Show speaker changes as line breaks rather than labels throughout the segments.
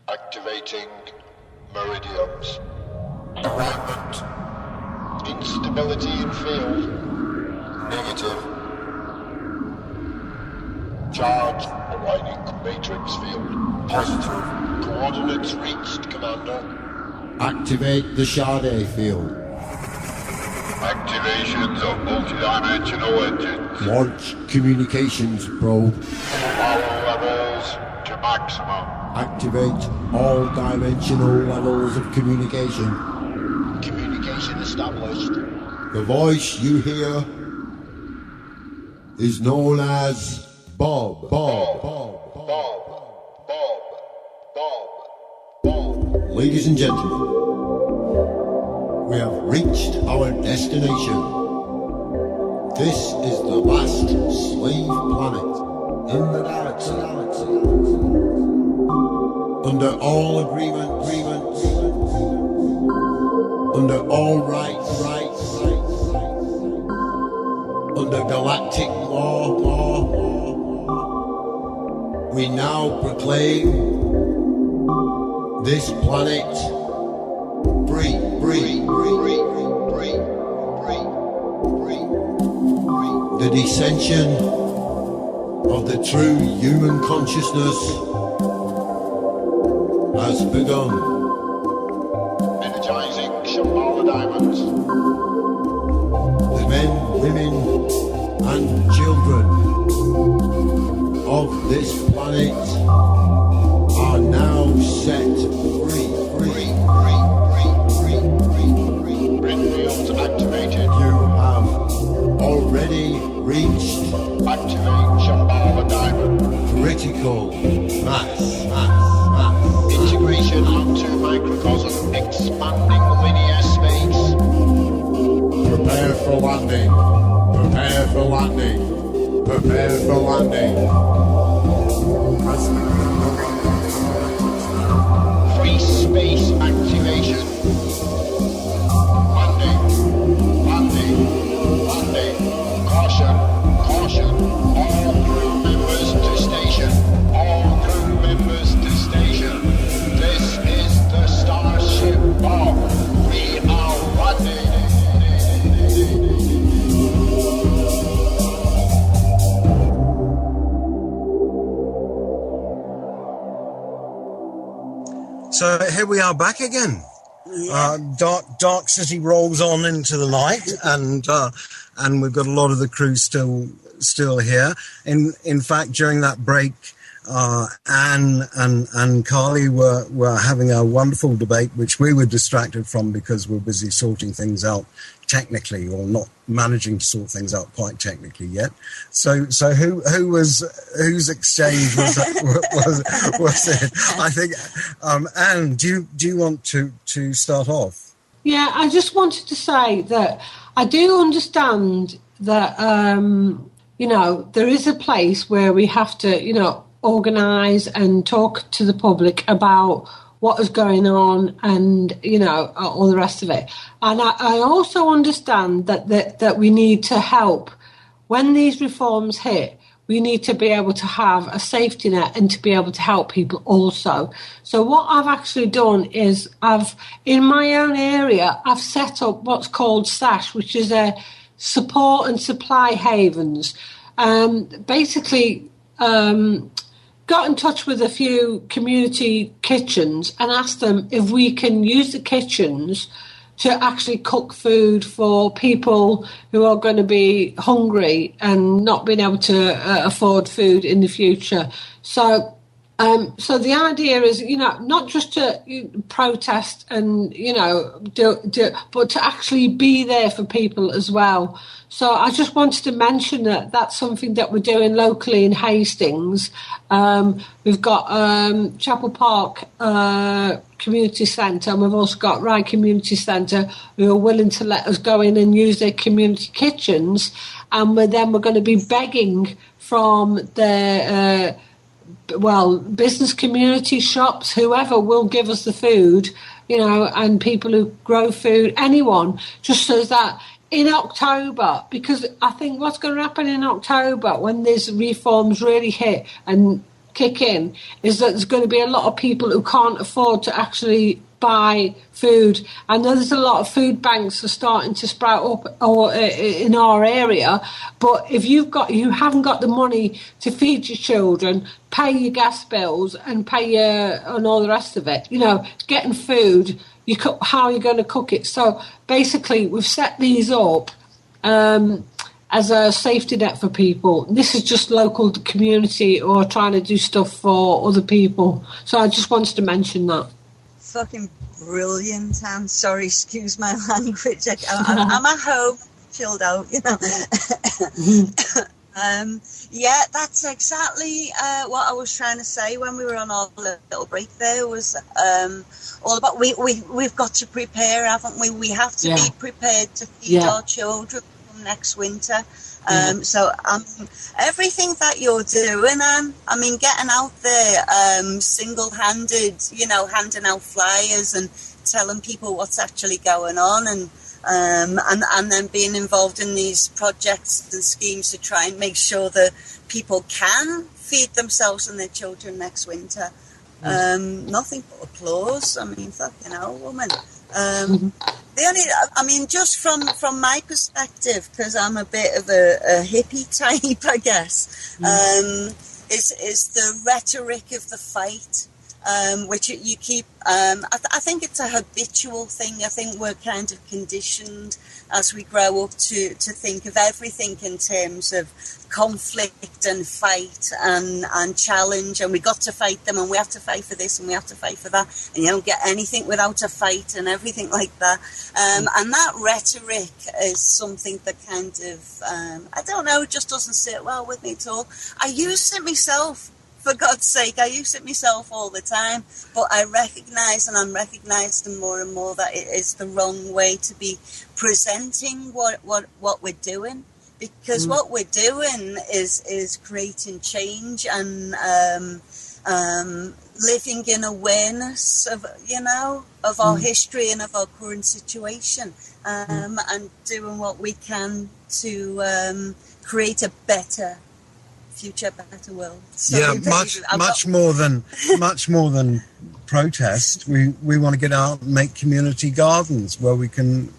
Activating meridians. Derailment. Instability in field. Negative. Charge aligning matrix field. Positive. Coordinates reached, Commander.
Activate the Sade field.
Activations of multidimensional engines.
Launch communications probe.
Power levels to maximum.
Activate all dimensional levels of communication.
Communication established.
The voice you hear is known as Bob. Ladies and gentlemen, we have reached our destination. This is the last slave planet in the galaxy. Under all agreements, under all rights, under galactic law, we now proclaim this planet free. The descension of the true human consciousness has begun.
Energizing Shambhala diamonds.
The men, women, and children of this planet are now set free.
Grid fields activated.
You have already reached
Activate Shambhala diamond.
critical mass.
Integration onto microcosm. Expanding linear space.
Prepare for landing.
Free space activation. Landing. Caution. All crew members to station. This is the Starship Bob. We are landing.
So here we are back again. Dark City rolls on into the night, and we've got a lot of the crew still here. In fact, during that break, Anne and Carly were having a wonderful debate, which we were distracted from because we're busy sorting things out technically, or not managing to sort things out quite technically yet. So whose exchange was it? I think, Anne, do you want to start off?
Yeah, I just wanted to say that I do understand that there is a place where we have to organise and talk to the public about what is going on and, all the rest of it. And I also understand that we need to help. When these reforms hit, we need to be able to have a safety net and to be able to help people also. So what I've actually done is in my own area, I've set up what's called SASH, which is a support and supply havens. Got in touch with a few community kitchens and asked them if we can use the kitchens to actually cook food for people who are going to be hungry and not being able to afford food in the future. So the idea is, not just to protest and, but to actually be there for people as well. So I just wanted to mention that that's something that we're doing locally in Hastings. We've got Chapel Park Community Centre, and we've also got Rye Community Centre, who are willing to let us go in and use their community kitchens. And we're going to be begging from their business community shops, whoever will give us the food, and people who grow food, anyone, just so that in October, because I think what's going to happen in October when these reforms really hit and kick in is that there's going to be a lot of people who can't afford to actually buy food. I know there's a lot of food banks are starting to sprout up in our area, but if you haven't got the money to feed your children, pay your gas bills and and all the rest of it, getting food, how are you going to cook it? So basically we've set these up as a safety net for people. This is just local community or trying to do stuff for other people. So I just wanted to mention that.
Fucking brilliant, Anne. Sorry, excuse my language. I'm at home, chilled out, Yeah, that's exactly what I was trying to say when we were on our little break there, was all about we've got to prepare, haven't we? We have to be prepared to feed our children next winter. So everything that you're doing, Anne, I mean, getting out there single-handed, handing out flyers and telling people what's actually going on, and then being involved in these projects and schemes to try and make sure that people can feed themselves and their children next winter. Nothing but applause. I mean, fucking hell, woman. Just from my perspective, because I'm a bit of a hippie type, I guess, is the rhetoric of the fight, which you keep. I think it's a habitual thing. I think we're kind of conditioned as we grow up to think of everything in terms of conflict and fight and challenge, and we got to fight them, and we have to fight for this and we have to fight for that, and you don't get anything without a fight and everything like that. And that rhetoric is something that kind of, I don't know, just doesn't sit well with me at all. I use it myself. For God's sake, I use it myself all the time, but I recognise, and I'm recognising more and more, that it is the wrong way to be presenting what we're doing, because what we're doing is creating change and living in awareness of our history and of our current situation, and doing what we can to create a better future, better world. So
much more than protest. We want to get out and make community gardens where we can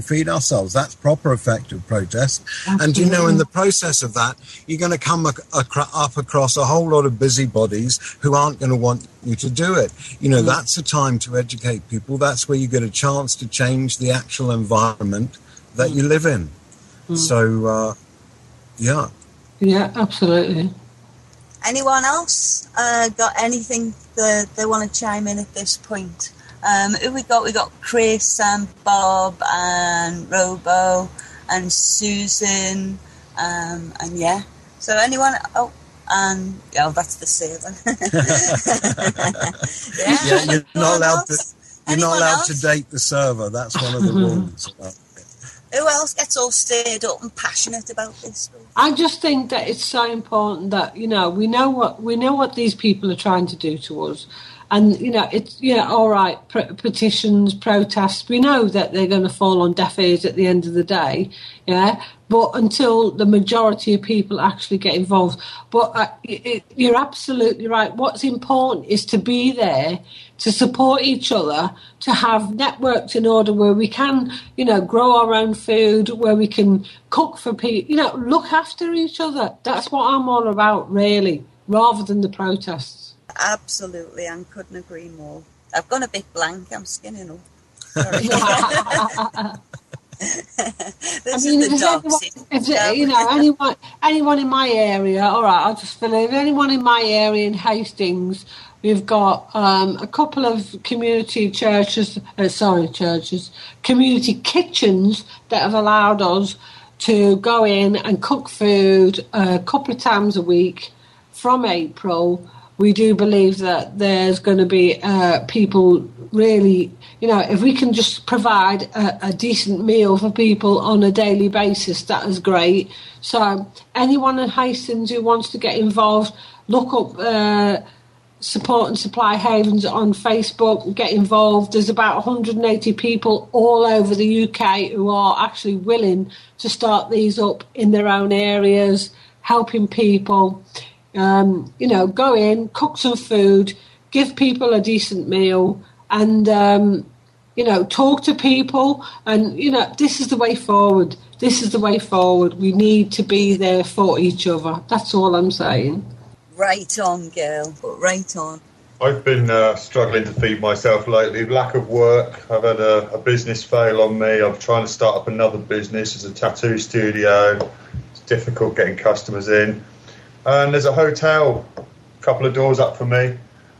feed ourselves. That's proper effective protest. Absolutely. And in the process of that, you're going to come up across a whole lot of busybodies who aren't going to want you to do it. That's a time to educate people. That's where you get a chance to change the actual environment that you live in. So yeah, absolutely.
Anyone else got anything that they want to chime in at this point? Who we got? We got Chris and Bob and Robo and Susan, and yeah. So anyone? That's the sailor.
Yeah, you're not allowed to. You're not allowed to date the server. That's one of the rules.
Who else gets all stirred up and passionate about this?
I just think that it's so important that we know what these people are trying to do to us, and it's all right. Petitions, protests. We know that they're going to fall on deaf ears at the end of the day. Yeah, but until the majority of people actually get involved. But you're absolutely right. What's important is to be there, to support each other, to have networks in order where we can, grow our own food, where we can cook for people, look after each other. That's what I'm all about, really, rather than the protests.
Absolutely, and couldn't agree more. I've gone a bit blank. I'm skinning up. Sorry.
Anyone in my area, all right, I'll just fill in. Anyone in my area in Hastings, we've got a couple of community community kitchens that have allowed us to go in and cook food a couple of times a week from April. We do believe that there's going to be people really, if we can just provide a decent meal for people on a daily basis, that is great. So anyone in Hastings who wants to get involved, look up Support and Supply Havens on Facebook, get involved. There's about 180 people all over the UK who are actually willing to start these up in their own areas, helping people. Go in, cook some food, give people a decent meal, and talk to people. And this is the way forward. This is the way forward. We need to be there for each other. That's all I'm saying.
Right on, girl. Right on.
I've been struggling to feed myself lately. Lack of work. I've had a business fail on me. I'm trying to start up another business as a tattoo studio. It's difficult getting customers in. And there's a hotel a couple of doors up from me.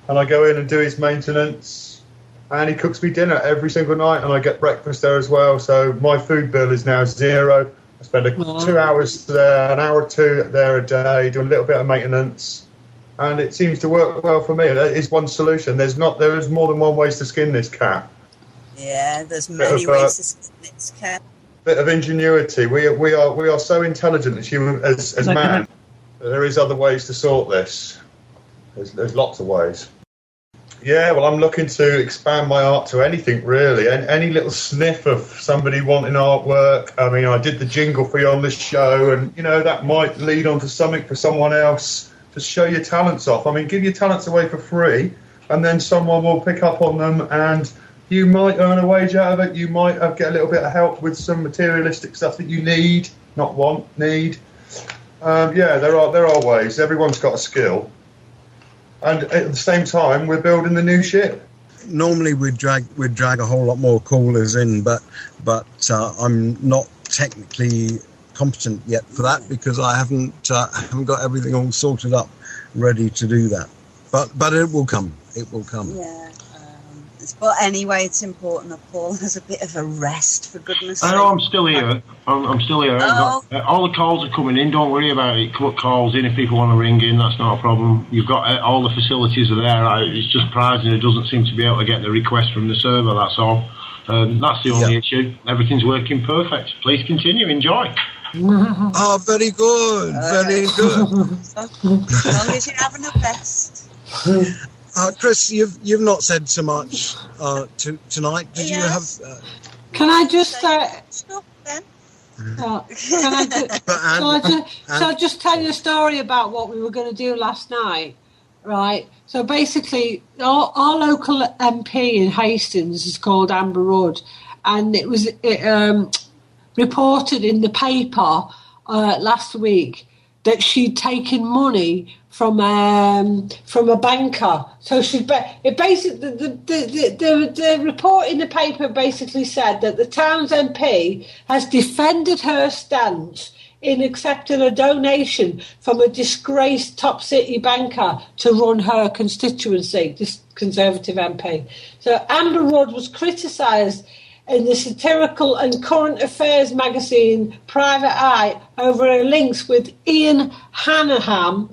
And I go in and do his maintenance. And he cooks me dinner every single night. And I get breakfast there as well. So my food bill is now 0. I spend 2 hours there, an hour or 2 there a day, doing a little bit of maintenance. And it seems to work well for me. That is one solution. There is more than one ways to skin this cat.
Yeah, there's many ways to skin this cat.
Bit of ingenuity. We are so intelligent as human as man. There is other ways to sort this. There's lots of ways. Yeah, well, I'm looking to expand my art to anything really. Any little sniff of somebody wanting artwork. I mean, I did the jingle for you on this show, and that might lead on to something for someone else. Just show your talents off. I mean, give your talents away for free, and then someone will pick up on them, and you might earn a wage out of it. You might get a little bit of help with some materialistic stuff that you need, not want, need. There are ways. Everyone's got a skill, and at the same time, we're building the new ship.
Normally, we'd drag a whole lot more callers in, but I'm not technically competent yet for that because I haven't got everything all sorted up, ready to do that. But it will come. It will come.
Yeah. But anyway, it's important that Paul has a bit of a rest, for goodness sake.
I'm still here. I'm still here.
Oh.
All the calls are coming in. Don't worry about it. Put calls in if people want to ring in. That's not a problem. You've got all the facilities are there. It's just Pricing who doesn't seem to be able to get the request from the server. That's all. That's the only issue. Everything's working perfect. Please continue. Enjoy.
Oh, very good. Very good.
As long as you're having a rest.
Chris, you've not said so much tonight. Did you have?
Can I just
Stop then.
I'll just tell you a story about what we were going to do last night, right? So basically, our local MP in Hastings is called Amber Rudd, and it was reported in the paper last week that she'd taken money from a banker. So the report in the paper basically said that the town's MP has defended her stance in accepting a donation from a disgraced top city banker to run her constituency, this Conservative MP. So Amber Rudd was criticised in the satirical and current affairs magazine Private Eye over her links with Ian Hannaham,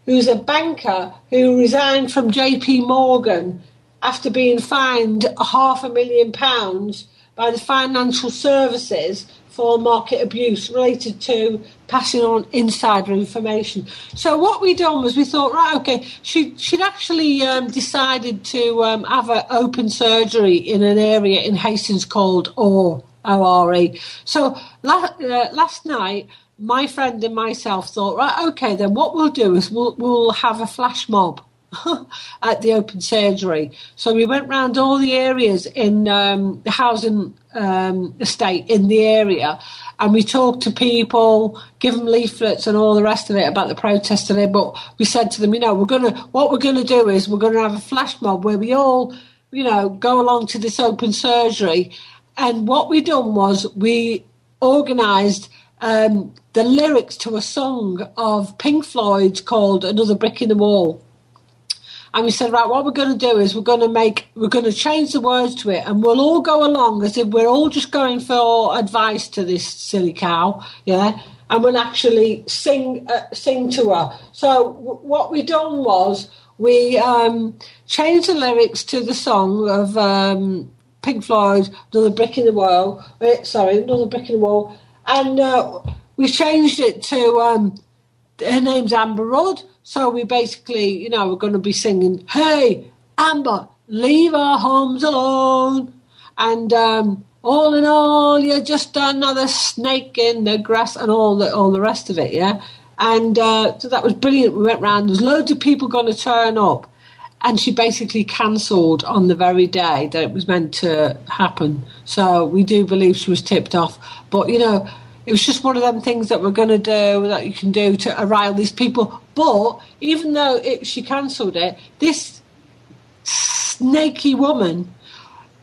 who's a banker who resigned from JP Morgan after being fined £500,000 by the Financial Services for market abuse related to passing on insider information. So what we done was we thought, right, okay, she'd actually decided to have an open surgery in an area in Hastings called ORE. So last night, my friend and myself thought, right, okay, then what we'll do is we'll have a flash mob at the open surgery. So we went round all the areas in the housing estate in the area, and we talked to people, give them leaflets and all the rest of it about the protest today. But we said to them, what we're gonna do is we're gonna have a flash mob where we all, go along to this open surgery. And what we done was we organised the lyrics to a song of Pink Floyd's called Another Brick in the Wall. And we said, right, what we're going to do is we're going to change the words to it, and we'll all go along as if we're all just going for advice to this silly cow, yeah, and we'll actually sing to her. So what we done was we changed the lyrics to the song of Pink Floyd, Another Brick in the Wall. Another Brick in the Wall. And we changed it to her name's Amber Rudd. So we basically, we're going to be singing, "Hey, Amber, leave our homes alone." And all in all, you're just another snake in the grass, and all the rest of it, yeah. And so that was brilliant. We went round. There's loads of people going to turn up. And she basically cancelled on the very day that it was meant to happen. So we do believe she was tipped off. But, you know, it was just one of them things that we're going to do, that you can do to rile these people. But even though she cancelled it, this snaky woman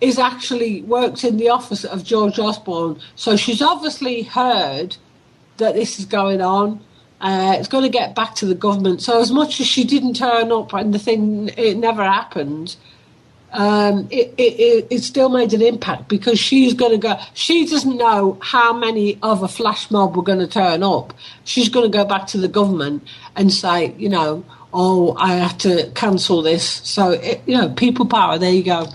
is actually works in the office of George Osborne. So she's obviously heard that this is going on. It's going to get back to the government. So as much as she didn't turn up and it never happened, it still made an impact because she's going to go. She doesn't know how many of a flash mob were going to turn up. She's going to go back to the government and say, you know, oh, I have to cancel this. So, people power. There you go.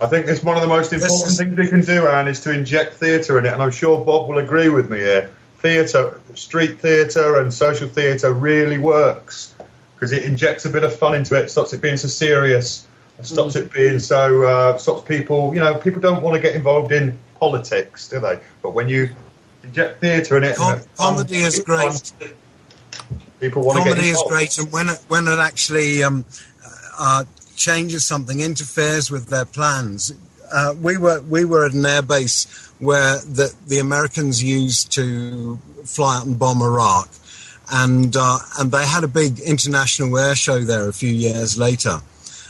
I think it's one of the most important things we can do, Anne, is to inject theatre in it. And I'm sure Bob will agree with me here. Theatre, street theatre and social theatre really works because it injects a bit of fun into it, stops it being so serious, stops it being so, stops people, people don't want to get involved in politics, do they? But when you inject theatre in it...
Comedy is great.
People want to get involved.
Comedy is great, and when it actually changes something, interferes with their plans. We were at an airbase where the Americans used to fly out and bomb Iraq, and they had a big international air show there a few years later,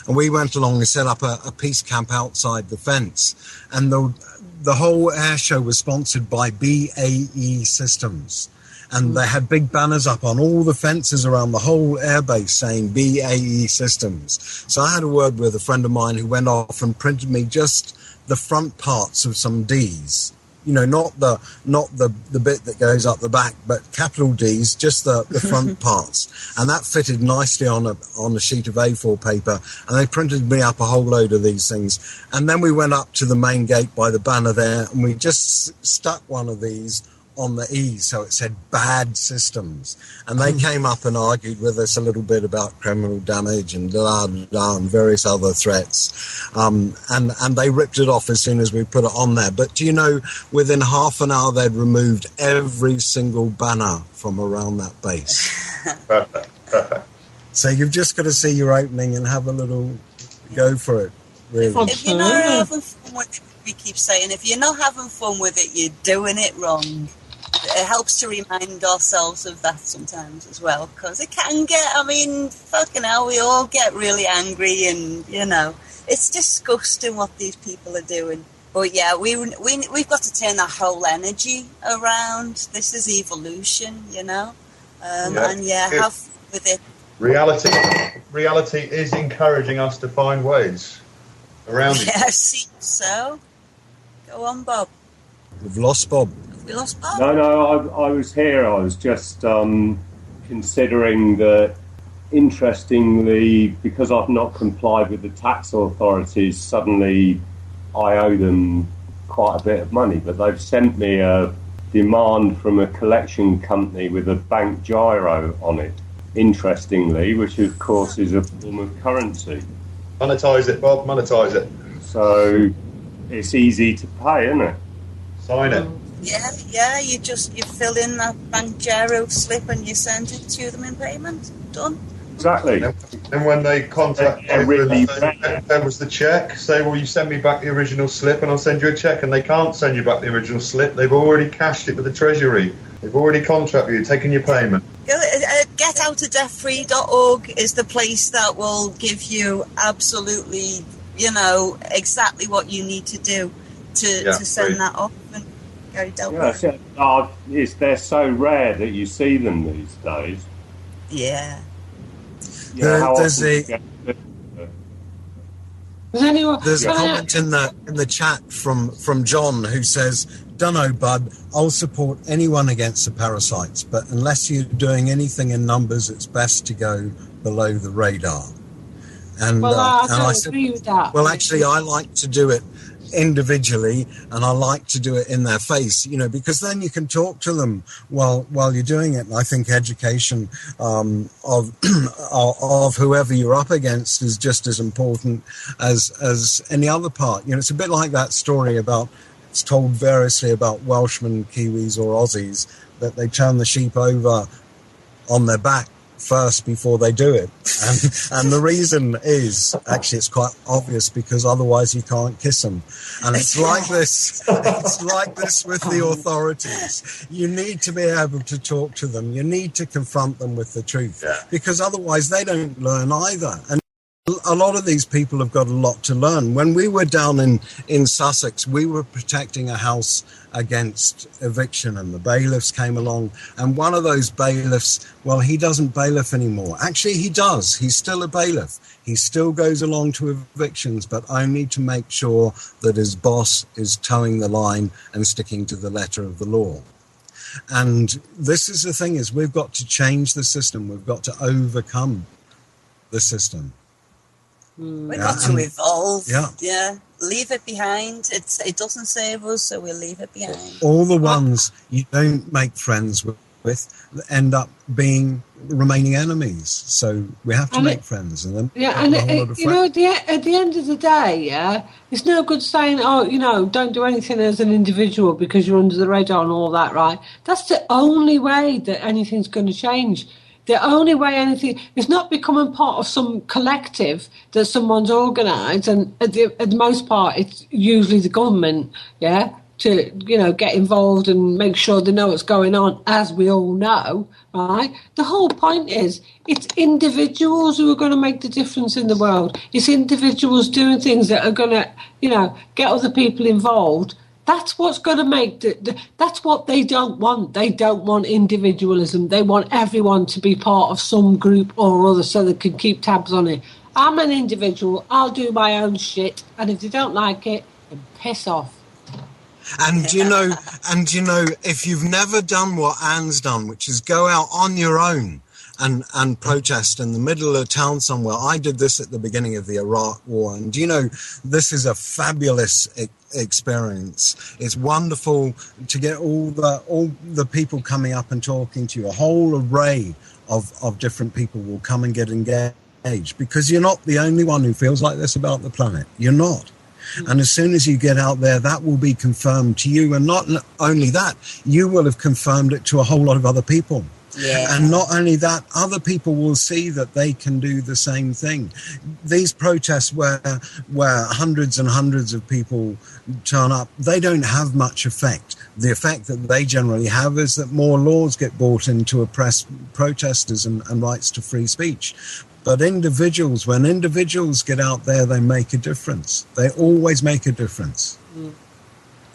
and we went along and set up a peace camp outside the fence, and the whole air show was sponsored by BAE Systems. And they had big banners up on all the fences around the whole airbase saying BAE Systems. So I had a word with a friend of mine who went off and printed me just the front parts of some D's. Not the bit that goes up the back, but capital D's, just the front parts. And that fitted nicely on a sheet of A4 paper. And they printed me up a whole load of these things. And then we went up to the main gate by the banner there, and we just stuck one of these on the E, so it said bad systems, and they came up and argued with us a little bit about criminal damage and blah, blah, blah, and various other threats, and they ripped it off as soon as we put it on there. But within half an hour they'd removed every single banner from around that base. So you've just got to see your opening and have a little go for it, really.
If you're not having fun with it, we keep saying, if you're not having fun with it, you're doing it wrong. It helps to remind ourselves of that sometimes as well, because it can get, fucking hell, we all get really angry, and, it's disgusting what these people are doing. But yeah, we've got to turn that whole energy around. This is evolution, and have fun with it.
Reality is encouraging us to find ways around it.
Yeah, see, so go on, Bob.
We've lost Bob.
We lost Bob?
No, I was here. I was just considering that, interestingly, because I've not complied with the tax authorities, suddenly I owe them quite a bit of money. But they've sent me a demand from a collection company with a bank gyro on it, interestingly, which of course is a form of currency.
Monetize it, Bob, monetize it.
So it's easy to pay, isn't it?
Sign it.
Yeah, you fill in that bank gyro slip and you send it to them in payment. Done.
Exactly.
And when they contact you,
really
there was the check, say, well, you send me back the original slip and I'll send you a check, and they can't send you back the original slip. They've already cashed it with the Treasury. They've already contracted you, taken your payment.
Getoutofdebtfree.org is the place that will give you absolutely, exactly what you need to do to send that off. And
they're so rare that you see them these days.
Yeah.
There's a comment in the chat from John who says, "Dunno, bud, I'll support anyone against the parasites, but unless you're doing anything in numbers, it's best to go below the radar." And I said,
agree with that.
Well, actually, I like to do it individually, and I like to do it in their face, because then you can talk to them while you're doing it. And I think education of whoever you're up against is just as important as any other part. It's a bit like that story it's told variously about Welshmen, Kiwis or Aussies, that they turn the sheep over on their back first before they do it. And the reason is, actually, it's quite obvious, because otherwise you can't kiss them. And it's like this with the authorities. You need to be able to talk to them. You need to confront them with the truth, because otherwise they don't learn either. And a lot of these people have got a lot to learn. When we were down in Sussex, we were protecting a house against eviction, and the bailiffs came along, and one of those bailiffs, well, he doesn't bailiff anymore. Actually, he does. He's still a bailiff. He still goes along to evictions, but only to make sure that his boss is towing the line and sticking to the letter of the law. And this is the thing, is we've got to change the system. We've got to overcome the system.
We've got to evolve. Yeah. Leave it behind. It doesn't save us, so we'll leave it behind.
All the ones you don't make friends with end up remaining enemies. So we have to make friends, and then
at the end of the day, it's no good saying, don't do anything as an individual because you're under the radar and all that, right? That's the only way that anything's going to change. The only way anything is not becoming part of some collective that someone's organised, and at the most part, it's usually the government, to get involved and make sure they know what's going on, as we all know, right? The whole point is it's individuals who are going to make the difference in the world. It's individuals doing things that are going to, get other people involved. That's what's going to make that's what they don't want. They don't want individualism. They want everyone to be part of some group or other so they can keep tabs on it. I'm an individual. I'll do my own shit. And if they don't like it, then piss off.
And if you've never done what Anne's done, which is go out on your own and protest in the middle of town somewhere. I did this at the beginning of the Iraq War, and this is a fabulous experience. It's wonderful to get all the people coming up and talking to you. A whole array of different people will come and get engaged, because you're not the only one who feels like this about the planet. You're not. And as soon as you get out there, that will be confirmed to you. And not only that, you will have confirmed it to a whole lot of other people. Yeah. And not only that, other people will see that they can do the same thing. These protests where hundreds and hundreds of people turn up, they don't have much effect. The effect that they generally have is that more laws get brought in to oppress protesters and rights to free speech. But when individuals get out there, they make a difference. They always make a difference.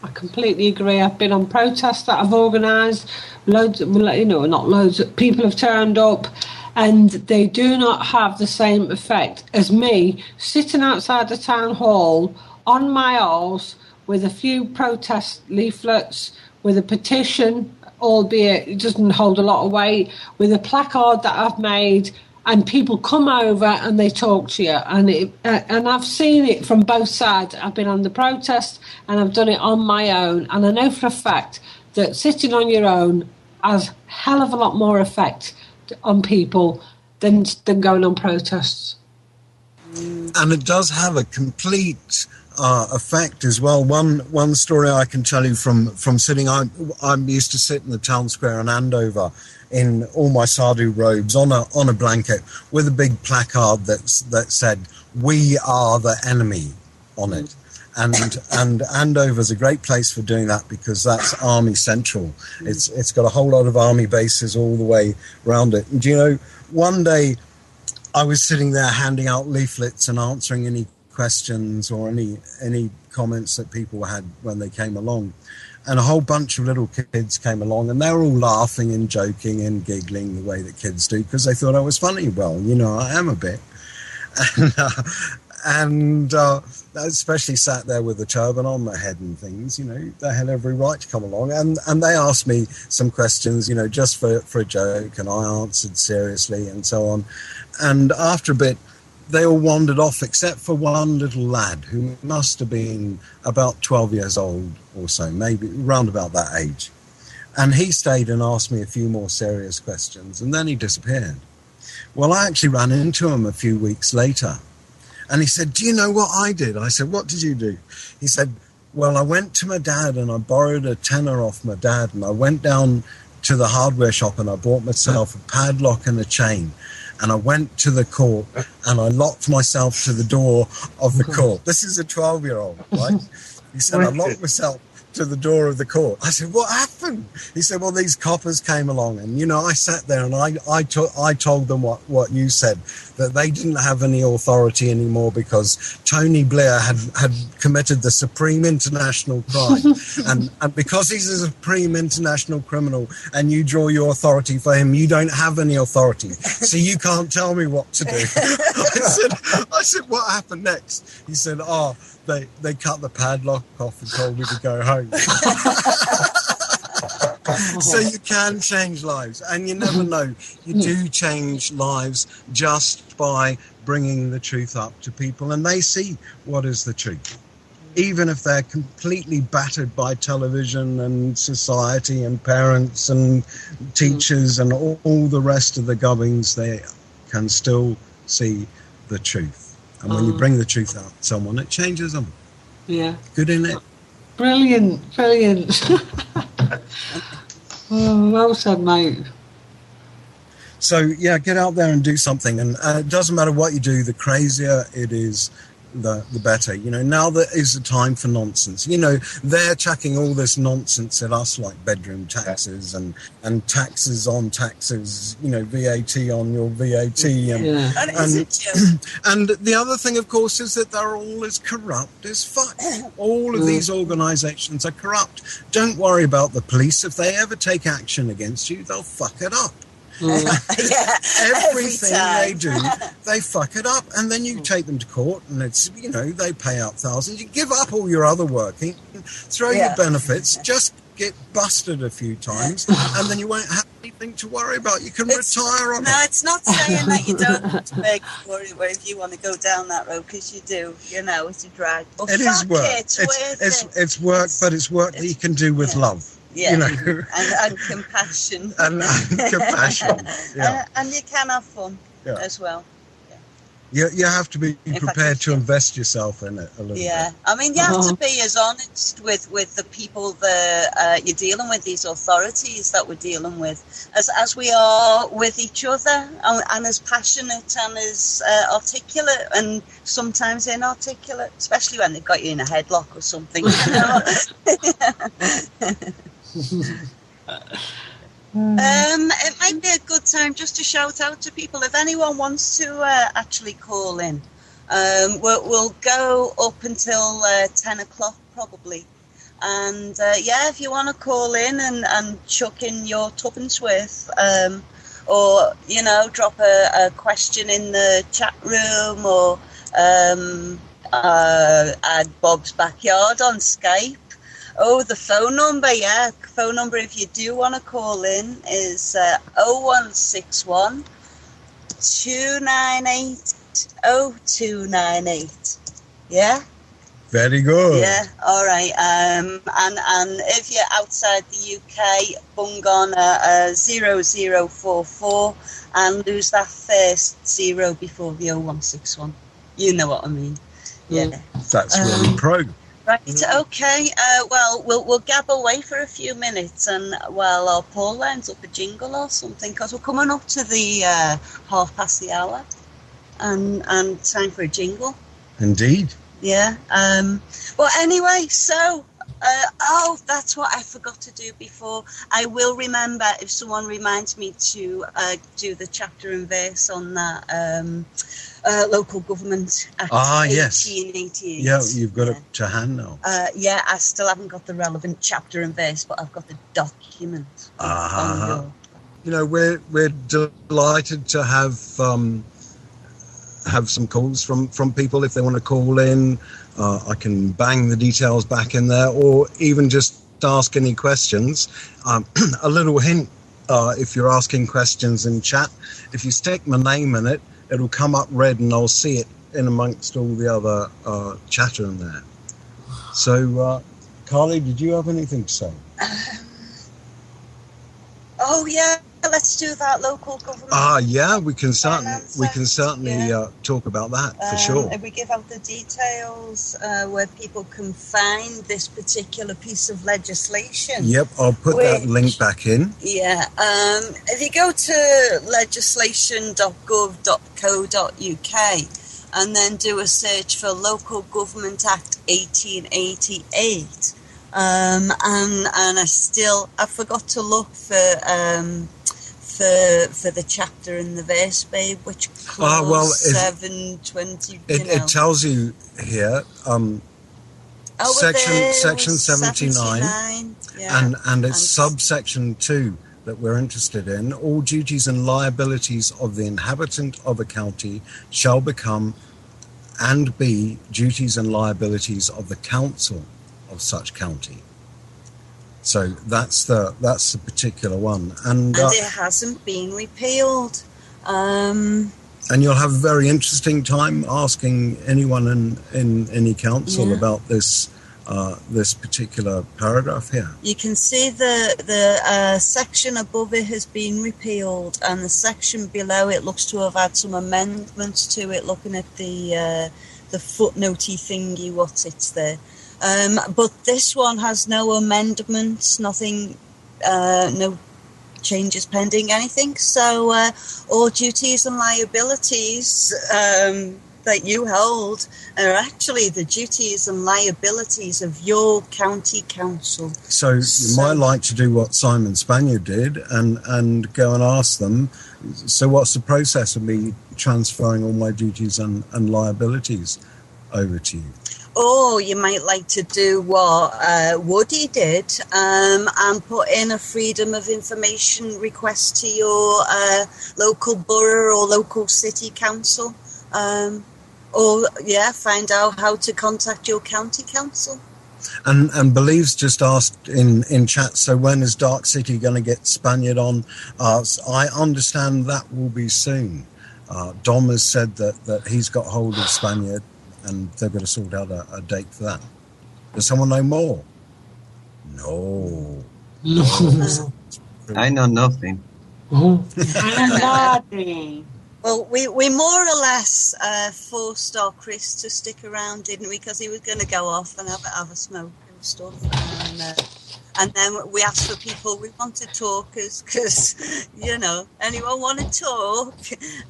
I completely agree. I've been on protests that I've organised. Not loads. People have turned up, and they do not have the same effect as me sitting outside the town hall on my arse with a few protest leaflets, with a petition, albeit it doesn't hold a lot of weight, with a placard that I've made. And people come over and they talk to you, and I've seen it from both sides. I've been on the protest and I've done it on my own, and I know for a fact that sitting on your own has a hell of a lot more effect on people than going on protests.
And it does have a complete effect as well. One story I can tell you from sitting. I'm used to sit in the town square in Andover in all my sadhu robes on a blanket with a big placard that said "We are the enemy" on it. And Andover's a great place for doing that, because that's Army Central. It's got a whole lot of Army bases all the way around it. And one day I was sitting there handing out leaflets and answering any questions or any comments that people had when they came along. And a whole bunch of little kids came along, and they were all laughing and joking and giggling the way that kids do, because they thought I was funny. Well, I am a bit. And especially sat there with a turban on my head and things, they had every right to come along. And they asked me some questions, just for a joke, and I answered seriously and so on. And after a bit, they all wandered off, except for one little lad who must have been about 12 years old or so, maybe around about that age. And he stayed and asked me a few more serious questions, and then he disappeared. Well, I actually ran into him a few weeks later, and he said, "Do you know what I did?" I said, "What did you do?" He said, "Well, I went to my dad and I borrowed a tenner off my dad, and I went down to the hardware shop and I bought myself a padlock and a chain. And I went to the court and I locked myself to the door of the court. This is a 12-year-old, right? He said, I locked myself to the door of the court. I said, what happened? He said, well, these coppers came along. And, you know, I sat there and I told them what you said, that they didn't have any authority anymore because Tony Blair had committed the supreme international crime. and because he's a supreme international criminal and you draw your authority for him, you don't have any authority. So you can't tell me what to do. I said, what happened next? He said, they cut the padlock off and told me to go home. So you can change lives, and you never know. You do change lives just by bringing the truth up to people, and they see what is the truth. Even if they're completely battered by television and society and parents and teachers and all the rest of the gubbins, they can still see the truth. And when you bring the truth out to someone, it changes them.
Yeah.
Good, isn't it?
Brilliant. Oh, well said, mate.
So, yeah, get out there and do something. And it doesn't matter what you do, the crazier it is, the better. You know, now there is a time for nonsense. You know, they're chucking all this nonsense at us, like bedroom taxes and taxes on taxes, you know, VAT on your VAT. And the other thing, of course, is that they're all as corrupt as fuck. All of these organisations are corrupt. Don't worry about the police. If they ever take action against you, they'll fuck it up. Everything they do, they fuck it up, and then you take them to court, and it's, you know, they pay out thousands. You give up all your other working, throw your benefits, just get busted a few times, and then you won't have anything to worry about. You can retire on it.
No, it's not saying that you don't have to beg for it if you want to go down that road, because you do. You know, it's a drag. But
it is work. It's work, but it's work that you can do with love.
Yeah,
you know,
and compassion.
and compassion. Yeah.
And you can have fun as well.
You have to be prepared to invest yourself in it a little bit.
I mean, you have to be as honest with the people that you're dealing with, these authorities that we're dealing with, as we are with each other, and as passionate and as articulate, and sometimes inarticulate, especially when they've got you in a headlock or something. It might be a good time just to shout out to people. If anyone wants to actually call in, we'll go up until 10 o'clock probably. And if you want to call in and chuck in your tuppence worth, or, you know, drop a question in the chat room, or add Bob's Backyard on Skype. Oh, the phone number, phone number if you do want to call in is 0161 298 0298. Yeah?
Very good.
Yeah, all right. And if you're outside the UK, bung on a 0044 and lose that first zero before the 0161. You know what I mean. Yeah.
That's really pro.
Right, okay. Well, we'll gab away for a few minutes, and while our Paul lines up a jingle or something, because we're coming up to the hour, and time for a jingle.
Indeed.
Yeah. Well, anyway, so that's what I forgot to do before. I will remember if someone reminds me to do the chapter and verse on that. Local Government Act 1888.
Yeah, you've got it to hand now.
I still haven't got the relevant chapter and verse, but I've got the document.
You know, we're delighted to have some calls from people if they want to call in. I can bang the details back in there, or even just ask any questions. A little hint, if you're asking questions in chat, if you stick my name in it, it'll come up red and I'll see it in amongst all the other chatter in there. So, Carly, did you have anything to say?
Let's to do about local government?
Yeah, we can certainly talk about that for sure.
If we give out the details where people can find this particular piece of legislation.
Yep, I'll put that link back in.
Yeah, if you go to legislation.gov.co.uk and then do a search for Local Government Act 1888. And I forgot to look for the chapter in the verse, babe, which clause 720.
It tells you here, section 79, and it's subsection 2 that we're interested in. All duties and liabilities of the inhabitant of a county shall become and be duties and liabilities of the council of such county. So that's the particular one, and
it hasn't been repealed.
And you'll have a very interesting time asking anyone in any council about this particular paragraph here.
You can see the section above it has been repealed, and the section below it looks to have had some amendments to it. Looking at the footnotey thingy, what's it's there. But this one has no amendments, nothing, no changes pending, anything. So all duties and liabilities that you hold are actually the duties and liabilities of your county council.
So you might like to do what Simon Spaniard did and go and ask them, so what's the process of me transferring all my duties and liabilities over to you?
Or you might like to do what Woody did and put in a freedom of information request to your local borough or local city council. Find out how to contact your county council.
And Believe's just asked in chat, so when is Dark City going to get Spaniard on? I understand that will be soon. Dom has said that he's got hold of Spaniard, and they're going to sort out a date for that. Does someone know more? No.
I know nothing.
Nothing.
Well, we more or less forced our Chris to stick around, didn't we? Because he was going to go off and have a smoke and stuff. And then we asked for people we want to talk because, anyone want to talk?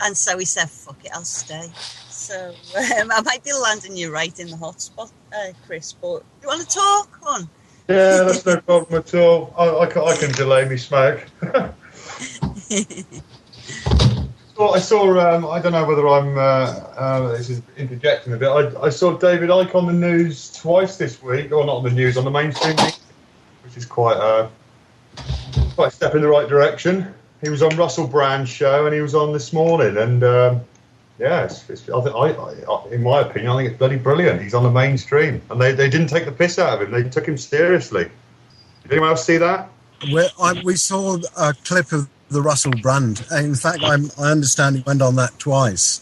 And so he said, fuck it, I'll stay. So I might be landing you right in the hot spot, Chris, but you want to talk? Come on.
Yeah, that's no problem at all. I can delay me smoke. I saw I don't know whether I'm this is interjecting a bit. I saw David Icke on the news twice this week, or not on the news, on the mainstream, which is quite a step in the right direction. He was on Russell Brand's show, and he was on this morning, and in my opinion, I think it's bloody brilliant. He's on the mainstream, and they didn't take the piss out of him. They took him seriously. Did anyone else see that?
We saw a clip of the Russell Brand. In fact, I understand he went on that twice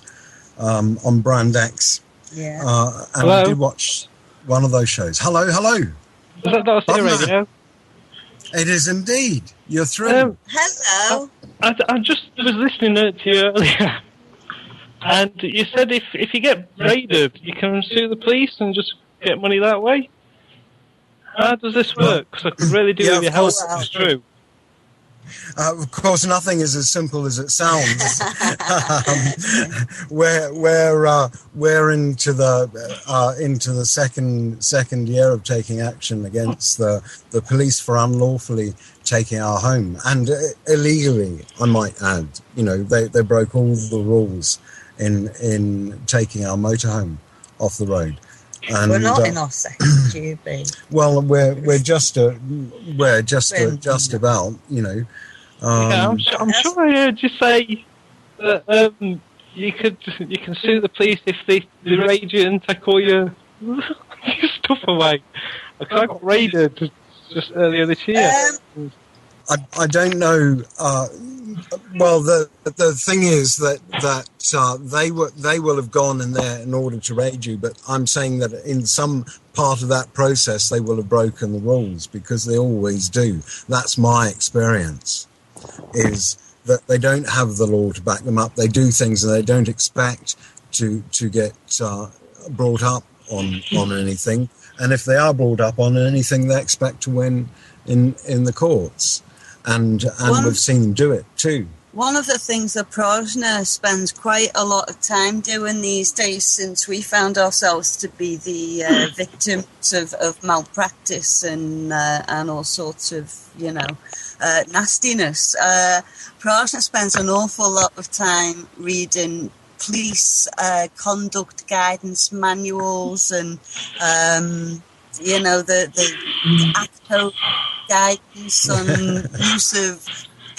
on Brand X.
Yeah.
And I did watch one of those shows. Hello.
Is that radio?
It is indeed. You're through.
Hello.
I just was listening to you earlier, and you said if you get raided, you can sue the police and just get money that way. How does this work? Because I could really do with your help if it's true.
Of course, nothing is as simple as it sounds. We're into the second year of taking action against the police for unlawfully taking our home, and illegally, I might add. They broke all the rules in taking our motorhome off the road. And,
we're not in our second year, babe.
Well, we're just about.
I'm sure I heard you say that you can sue the police if they raid you and take all your stuff away. Because I got raided just earlier this year.
I don't know. Well, the thing is that they will have gone in there in order to raid you, but I'm saying that in some part of that process they will have broken the rules, because they always do. That's my experience. Is that they don't have the law to back them up. They do things and they don't expect to get brought up on anything. And if they are brought up on anything, they expect to win in the courts. And we've seen them do it too.
One of the things that Prajna spends quite a lot of time doing these days, since we found ourselves to be the victims of malpractice and all sorts of, nastiness, Prajna spends an awful lot of time reading police conduct guidance manuals and, the ACTO guidance on use of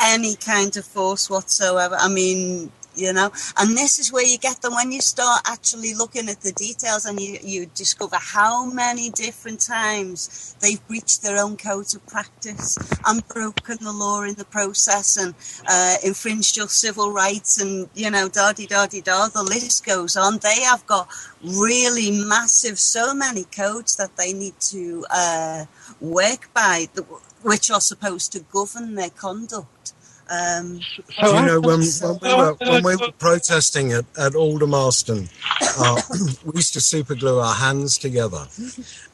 any kind of force whatsoever. I mean, and this is where you get them when you start actually looking at the details, and you discover how many different times they've breached their own codes of practice and broken the law in the process and infringed your civil rights and, da-di-da-di-da, the list goes on. They have got really massive, so many codes that they need to work by, which are supposed to govern their conduct.
When we were protesting at Aldermaston, we used to super glue our hands together,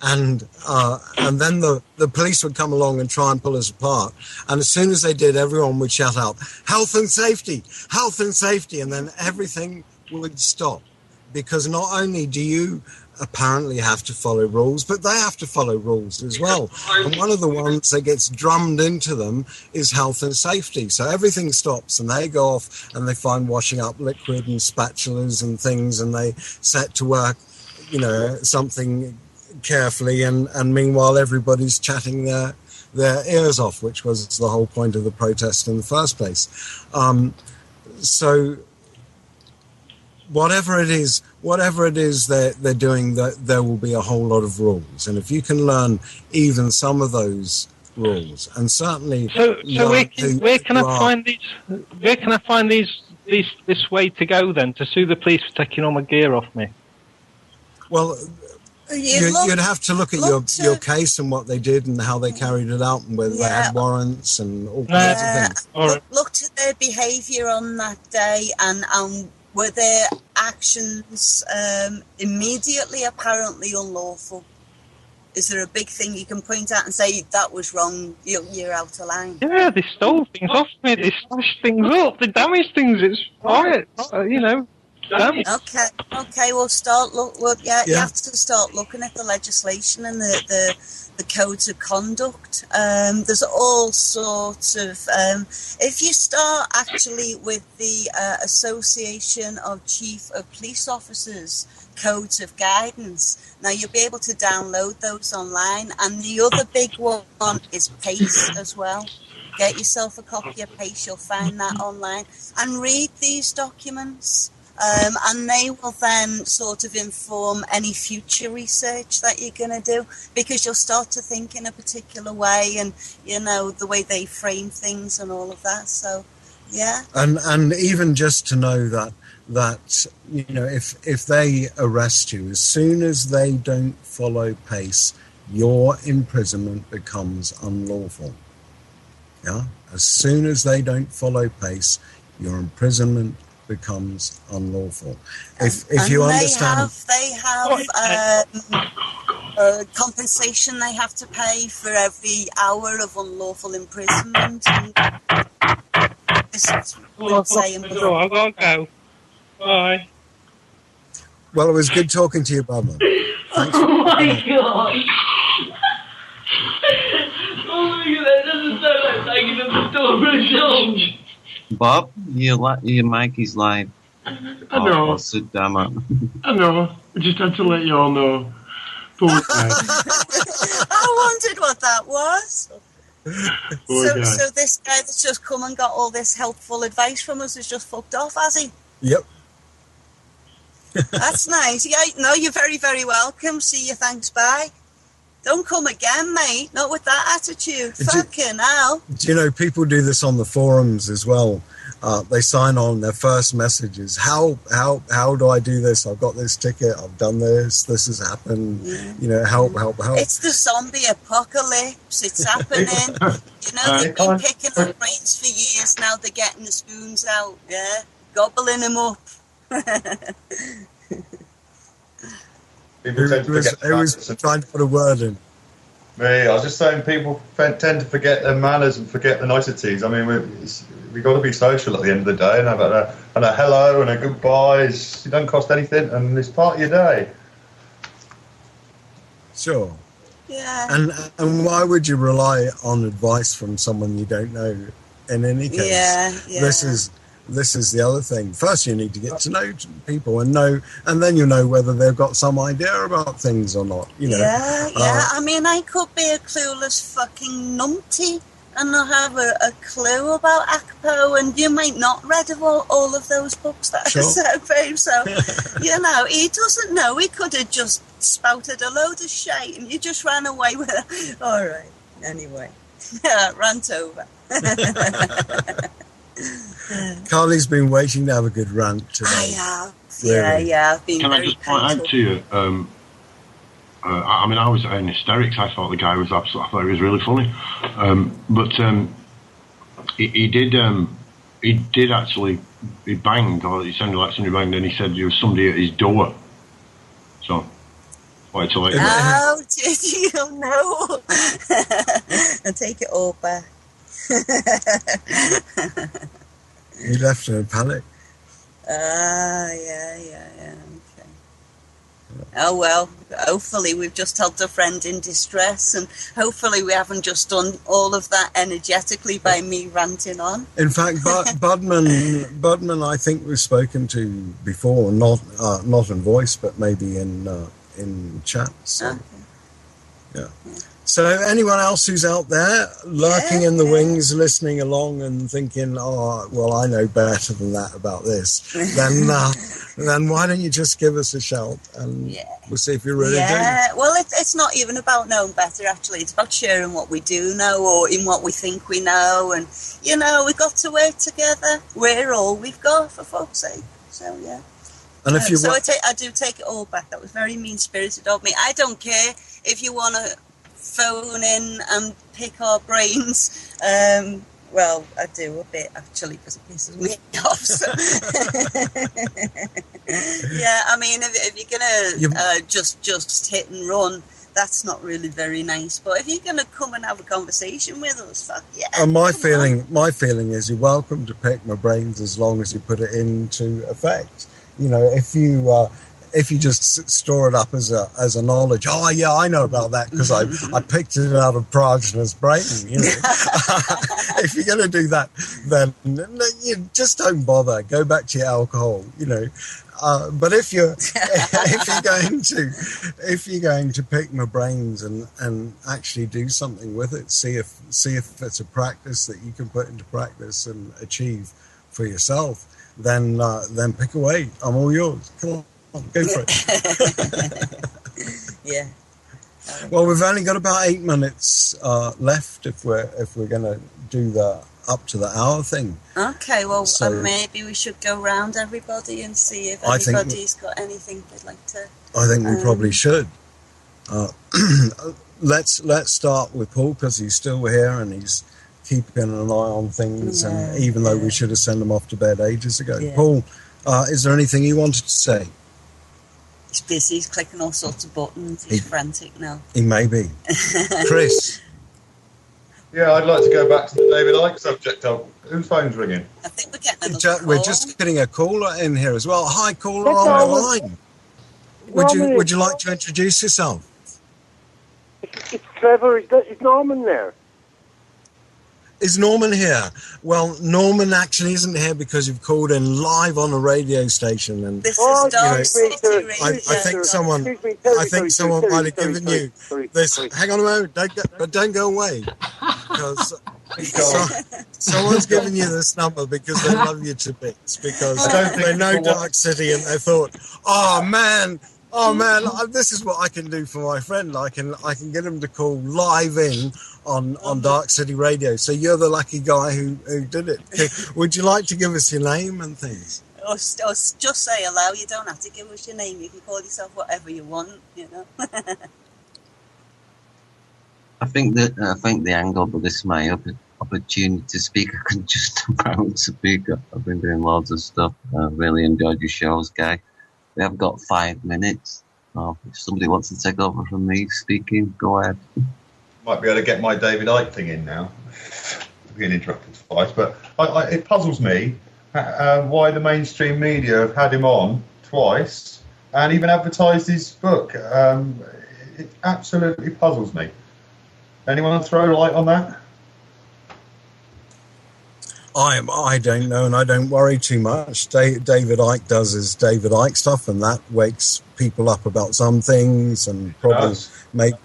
and then the police would come along and try and pull us apart. And as soon as they did, everyone would shout out, health and safety, and then everything would stop, because not only do you apparently have to follow rules, but they have to follow rules as well. And one of the ones that gets drummed into them is health and safety. So everything stops and they go off and they find washing up liquid and spatulas and things, and they set to work, something carefully, and meanwhile everybody's chatting their ears off, which was the whole point of the protest in the first place. So whatever it is they're doing, there will be a whole lot of rules. And if you can learn even some of those rules, and certainly
where can I find this way to go then, to sue the police for taking all my gear off me?
Well, you'd have to look at your case and what they did and how they carried it out and whether they had warrants and all kinds of things.
Look to their behaviour on that day, and were their actions immediately apparently unlawful? Is there a big thing you can point out and say, that was wrong, you're out of line?
Yeah, they stole things off me, they smashed things up, they damaged things, it's quiet, damage.
Okay, we'll you have to start looking at the legislation and the codes of conduct. There's all sorts of... if you start actually with the Association of Chief of Police Officers codes of guidance, now you'll be able to download those online. And the other big one is PACE as well. Get yourself a copy of PACE, you'll find that online. And read these documents. And they will then sort of inform any future research that you're going to do, because you'll start to think in a particular way, and the way they frame things and all of that. So, yeah. And
even just to know that if they arrest you, as soon as they don't follow PACE, your imprisonment becomes unlawful. Yeah, as soon as they don't follow PACE, your imprisonment becomes unlawful. If you understand,
they have compensation they have to pay for every hour of unlawful imprisonment. This is
I've got to go. Bye.
Well, it was good talking to you, Bob. Thanks.
Oh my god! That doesn't sound like taking up the door for a song.
Bob, your mic is live.
I know.
Damn it.
I know. I just had to let you all know.
I wondered what that was. So this guy that's just come and got all this helpful advice from us has just fucked off, has he?
Yep.
That's nice. Yeah, no, you're very, very welcome. See you, thanks, bye. Don't come again, mate. Not with that attitude. Fucking hell.
Do you know, people do this on the forums as well. They sign on, their first messages. How do I do this? I've got this ticket. I've done this. This has happened. Yeah. Help.
It's the zombie apocalypse. It's happening. You know, they've been picking our brains for years. Now they're getting the spoons out. Yeah, gobbling them up.
People tend to forget
Who was trying to put a word in?
Me, I was just saying people tend to forget their manners and forget the niceties. I mean, we've got to be social at the end of the day and have a hello and a goodbye. It don't cost anything and it's part of your day.
Sure.
Yeah.
And why would you rely on advice from someone you don't know in any case?
Yeah.
This is the other thing. First, you need to get to know people and then you know whether they've got some idea about things or not. You know.
Yeah. I mean, I could be a clueless fucking numpty and not have a clue about ACPO, and you might not read all of those books that I said, babe. So, you know, he doesn't know. He could have just spouted a load of shit and you just ran away with it. All right. Anyway, rant over.
Carly's been waiting to have a good rant today.
I have.
Really.
Yeah. I've been
Can I just point out to you? I mean, I was in hysterics. I thought the guy was absolutely. I thought he was really funny. But he did actually. He banged, or he sounded like somebody banged, and he said there was somebody at his door. So, wait till later.
Oh, did you know? I take it all back.
He left in a panic.
Yeah. Okay. Oh well. Hopefully we've just helped a friend in distress, and hopefully we haven't just done all of that energetically by me ranting on.
In fact, Budman, I think we've spoken to before, not in voice, but maybe in chat. So,
okay.
Yeah. So anyone else who's out there lurking in the wings, listening along and thinking, oh, well, I know better than that about this, then why don't you just give us a shout and we'll see if you really do.
Yeah, well, it's not even about knowing better, actually. It's about sharing what we do know or in what we think we know. And, you know, we've got to work together. We're all we've got, for fuck's sake. So, yeah.
And if you
I do take it all back. That was very mean-spirited of me. I don't care if you want to phone in and pick our brains. Well, I do a bit, actually, because it pisses me off. So. Yeah, I mean, if you're going to just hit and run, that's not really very nice. But if you're going to come and have a conversation with us, fuck yeah.
And my feeling is you're welcome to pick my brains as long as you put it into effect. You know, if you just store it up as a knowledge, oh yeah, I know about that because I picked it out of Prajna's brain. You know, if you're going to do that, then you just don't bother. Go back to your alcohol. You know, but if you're going to pick my brains and actually do something with it, see if it's a practice that you can put into practice and achieve for yourself, then pick away. I'm all yours. Come on. Go for it.
Yeah.
Well, we've only got about 8 minutes left if we're going to do the up to the hour thing.
Okay. Well, so, maybe we should go round everybody and see if anybody's got anything they'd like to.
I think we probably should. Let's start with Paul because he's still here and he's keeping an eye on things. And even though we should have sent him off to bed ages ago, Paul, is there anything you wanted to say?
He's busy, he's clicking all sorts of buttons, he's frantic now.
He may be. Chris?
Yeah, I'd like to go back to the David Icke subject. Whose phone's ringing?
I think we're getting another call.
We're just getting a caller in here as well. Hi, caller on the line. Would you like to introduce yourself?
It's Trevor. Is Norman there?
Is Norman here? Well, Norman actually isn't here because you've called in live on a radio station, and
this is Darkcity Radio.
I think someone might have given you this. Hang on a moment, don't go away, because someone's given you this number because they love you to bits, because they know Dark City and they thought, oh man, this is what I can do for my friend. I can get him to call live in on Dark City Radio. So you're the lucky guy who did it. Would you like to give us your name and things?
Or just say hello. You don't have to give us your name. You can call yourself whatever you want, you know.
I think the angle, but this is my opportunity to speak. I can just about speak. I've been doing loads of stuff. I really enjoyed your shows, Guy. We have got 5 minutes. If somebody wants to take over from me speaking, go ahead.
Might be able to get my David Icke thing in now. Being interrupted twice, but it puzzles me why the mainstream media have had him on twice and even advertised his book. It absolutely puzzles me. Anyone want to throw a light on that?
I don't know, and I don't worry too much. David Icke does his David Icke stuff, and that wakes people up about some things, and probably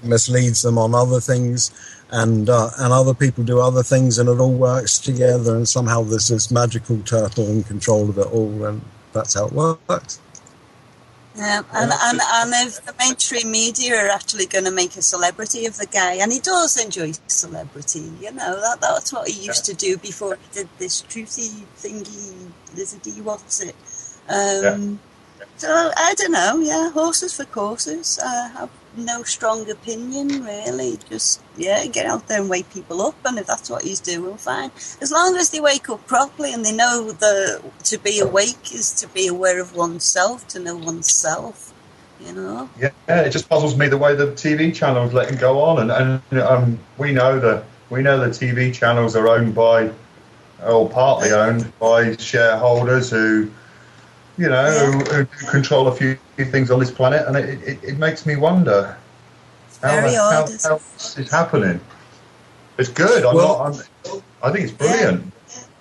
misleads them on other things, and other people do other things, and it all works together. And somehow there's this magical turtle in control of it all, and that's how it works.
Yeah, and if the mainstream media are actually going to make a celebrity of the guy, and he does enjoy celebrity, that's what he used to do before he did this truthy thingy, lizardy, what's it? So, I don't know, horses for courses. I have no strong opinion, really. Just, get out there and wake people up, and if that's what he's doing, fine. As long as they wake up properly and they know to be awake is to be aware of oneself, to know oneself, Yeah,
it just puzzles me the way the TV channels let him go on, and we know the TV channels are owned by, or partly owned by shareholders who who control a few things on this planet, and it makes me wonder how this is happening. It's good. I think it's brilliant,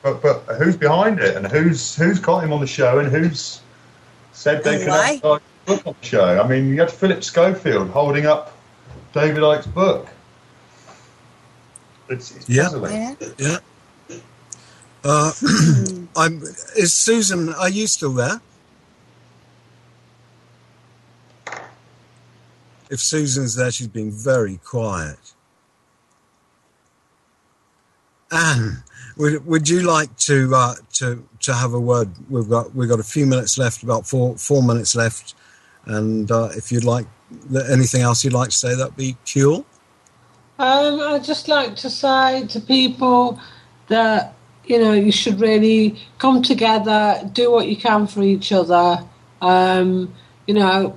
but who's behind it, and who's got him on the show, and who's said they can advertise the book on the show? I mean, you had Philip Schofield holding up David Icke's book. It's puzzling.
Yeah. Is Susan, are you still there? If Susan's there, she's been very quiet. Anne, would you like to have a word? We've got a few minutes left, about four minutes left, and if you'd like anything else you'd like to say, that'd be cool.
I'd just like to say to people that you should really come together, do what you can for each other.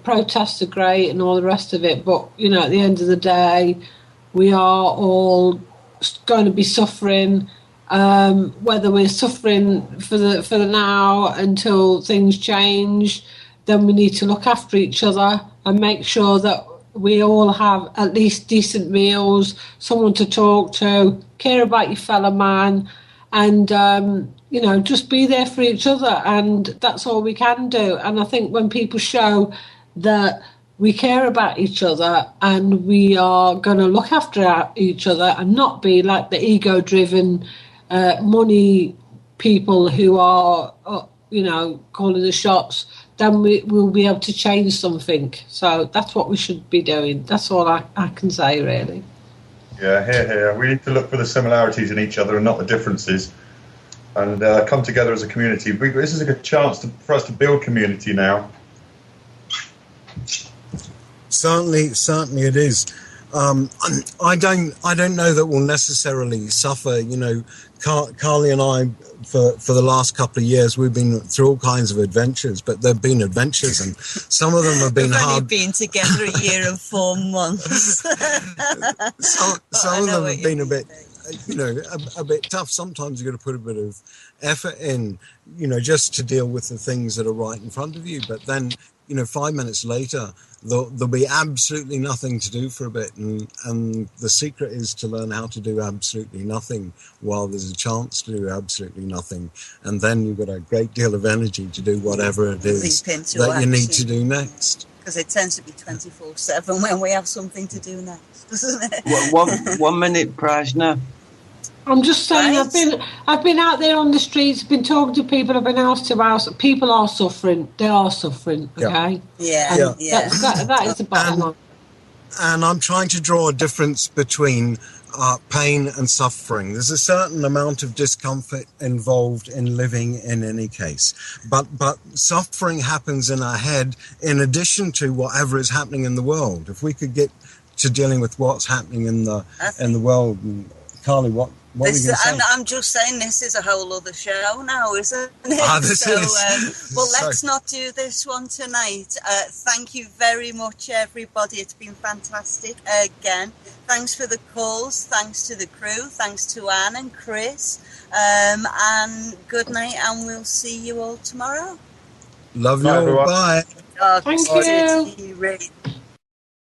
Protests are great and all the rest of it, but at the end of the day, we are all going to be suffering. Whether we're suffering for the now until things change, then we need to look after each other and make sure that we all have at least decent meals, someone to talk to, care about your fellow man, and just be there for each other, and that's all we can do. And I think when people show that we care about each other and we are going to look after each other and not be like the ego-driven money people who are calling the shots, then we will be able to change something. So that's what we should be doing. That's all I can say, really.
Yeah, here. We need to look for the similarities in each other and not the differences, and come together as a community. This is a good chance for us to build community now.
Certainly it is. I don't know that we'll necessarily suffer. Carly and I, for the last couple of years, we've been through all kinds of adventures, but they've been adventures, and some of them have been hard.
We've only been together a year and 4 months.
Some of them have been a bit tough. Sometimes you've got to put a bit of effort in, just to deal with the things that are right in front of you. But then, 5 minutes later, there'll be absolutely nothing to do for a bit, and the secret is to learn how to do absolutely nothing while there's a chance to do absolutely nothing, and then you've got a great deal of energy to do whatever it is that you need to do next.
Because it tends to be 24/7 when we have something to do next, doesn't it?
1 minute, Prajna.
I'm just saying, right. I've been out there on the streets, been talking to people, I've been house to house. People are suffering. They are suffering. Okay.
Yeah.
That is the bottom line.
And I'm trying to draw a difference between pain and suffering. There's a certain amount of discomfort involved in living in any case, but suffering happens in our head in addition to whatever is happening in the world. If we could get to dealing with what's happening in the world. And Carly, what were you going to say?
I'm just saying this is a whole other show now, isn't it? Well, let's not do this one tonight. Thank you very much, everybody. It's been fantastic again. Thanks for the calls. Thanks to the crew. Thanks to Anne and Chris. And good night, and we'll see you all tomorrow.
Love you all. Bye.
Thank you.
Radio.